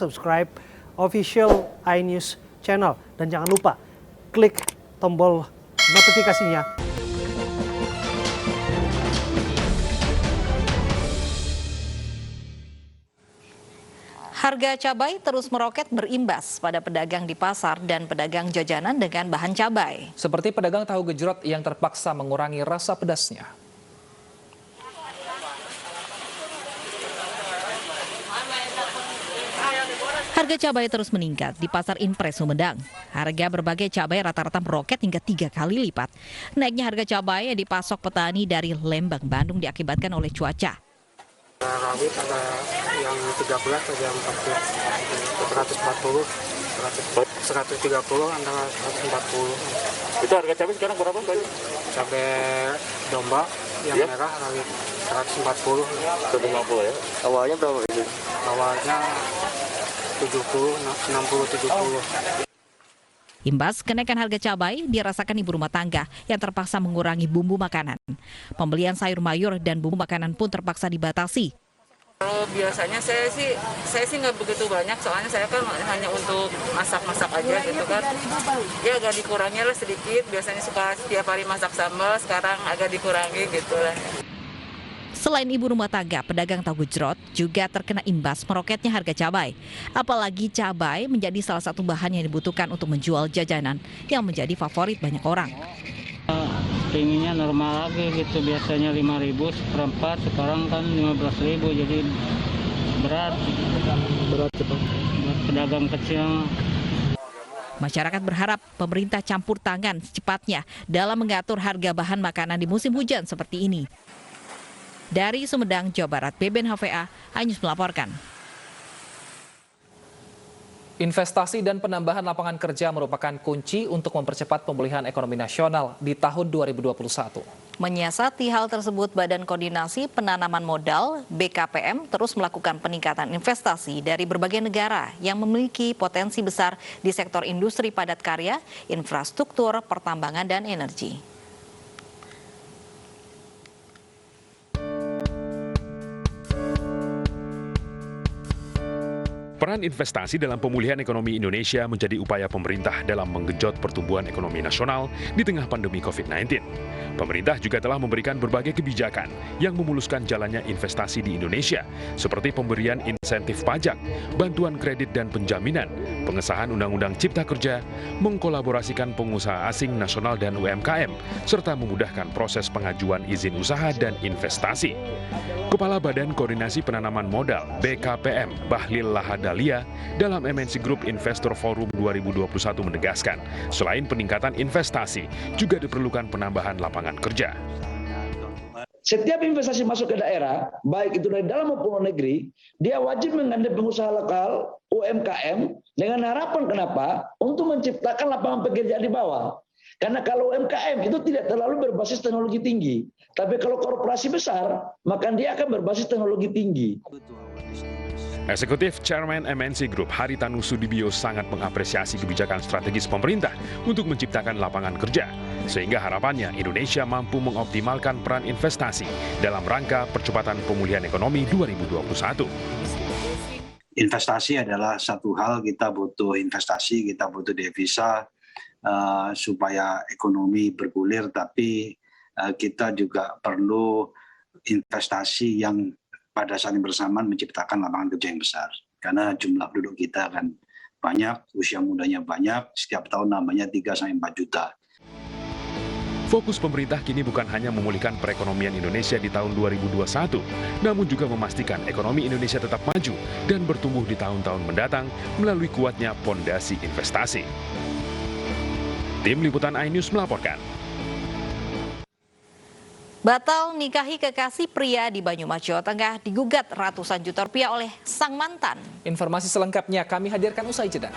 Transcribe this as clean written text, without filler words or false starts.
subscribe official iNews channel. Dan jangan lupa klik tombol notifikasinya. Harga cabai terus meroket berimbas pada pedagang di pasar dan pedagang jajanan dengan bahan cabai. Seperti pedagang tahu gejrot yang terpaksa mengurangi rasa pedasnya. Harga cabai terus meningkat di Pasar Impres Sumedang. Harga berbagai cabai rata-rata meroket hingga 3 kali lipat. Naiknya harga cabai yang dipasok petani dari Lembang, Bandung diakibatkan oleh cuaca. Rawit ada yang 13, ada yang 14, 140, 130, antara 140. Itu harga cabai sekarang berapa Pak? Cabai domba yang merah rawit 140. 150 ya. Awalnya berapa itu? Awalnya 70, 60, 70. Imbas kenaikan harga cabai dirasakan ibu rumah tangga yang terpaksa mengurangi bumbu makanan. Pembelian sayur mayur dan bumbu makanan pun terpaksa dibatasi. Kalau biasanya saya sih nggak begitu banyak, soalnya saya kan hanya untuk masak-masak aja gitu kan. Ya agak dikurangi lah sedikit, biasanya suka setiap hari masak sambal, sekarang agak dikurangi gitu lah. Selain ibu rumah tangga, pedagang tahu gejrot juga terkena imbas meroketnya harga cabai. Apalagi cabai menjadi salah satu bahan yang dibutuhkan untuk menjual jajanan yang menjadi favorit banyak orang. Pinginnya normal lagi gitu, biasanya 5.000 seperempat, sekarang kan 15.000, jadi berat buat pedagang kecil. Masyarakat berharap pemerintah campur tangan secepatnya dalam mengatur harga bahan makanan di musim hujan seperti ini. Dari Sumedang, Jawa Barat, Beben HVA, iNews melaporkan. Investasi dan penambahan lapangan kerja merupakan kunci untuk mempercepat pemulihan ekonomi nasional di tahun 2021. Menyiasati hal tersebut, Badan Koordinasi Penanaman Modal (BKPM) terus melakukan peningkatan investasi dari berbagai negara yang memiliki potensi besar di sektor industri padat karya, infrastruktur, pertambangan, dan energi. Peran investasi dalam pemulihan ekonomi Indonesia menjadi upaya pemerintah dalam menggenjot pertumbuhan ekonomi nasional di tengah pandemi COVID-19. Pemerintah juga telah memberikan berbagai kebijakan yang memuluskan jalannya investasi di Indonesia, seperti pemberian insentif pajak, bantuan kredit dan penjaminan, pengesahan Undang-Undang Cipta Kerja, mengkolaborasikan pengusaha asing nasional dan UMKM, serta memudahkan proses pengajuan izin usaha dan investasi. Kepala Badan Koordinasi Penanaman Modal (BKPM) Bahlil Lahadalia dalam MNC Group Investor Forum 2021 menegaskan, selain peningkatan investasi, juga diperlukan penambahan lapangan kerja. Setiap investasi masuk ke daerah, baik itu dari dalam maupun luar negeri, dia wajib menggandeng pengusaha lokal, UMKM, dengan harapan kenapa? Untuk menciptakan lapangan pekerjaan di bawah. Karena kalau UMKM itu tidak terlalu berbasis teknologi tinggi. Tapi kalau korporasi besar, maka dia akan berbasis teknologi tinggi. Eksekutif Chairman MNC Group Haritanu Sudibyo sangat mengapresiasi kebijakan strategis pemerintah untuk menciptakan lapangan kerja, sehingga harapannya Indonesia mampu mengoptimalkan peran investasi dalam rangka percepatan pemulihan ekonomi 2021. Investasi adalah satu hal, kita butuh investasi, kita butuh devisa supaya ekonomi bergulir, tapi kita juga perlu investasi yang pada saat yang bersamaan menciptakan lapangan kerja yang besar. Karena jumlah penduduk kita kan banyak, usia mudanya banyak, setiap tahun nambahnya 3-4 juta. Fokus pemerintah kini bukan hanya memulihkan perekonomian Indonesia di tahun 2021, namun juga memastikan ekonomi Indonesia tetap maju dan bertumbuh di tahun-tahun mendatang melalui kuatnya pondasi investasi. Tim Liputan iNews melaporkan. Batal nikahi kekasih pria di Banyumas, Jawa Tengah digugat ratusan juta rupiah oleh sang mantan. Informasi selengkapnya kami hadirkan usai jeda.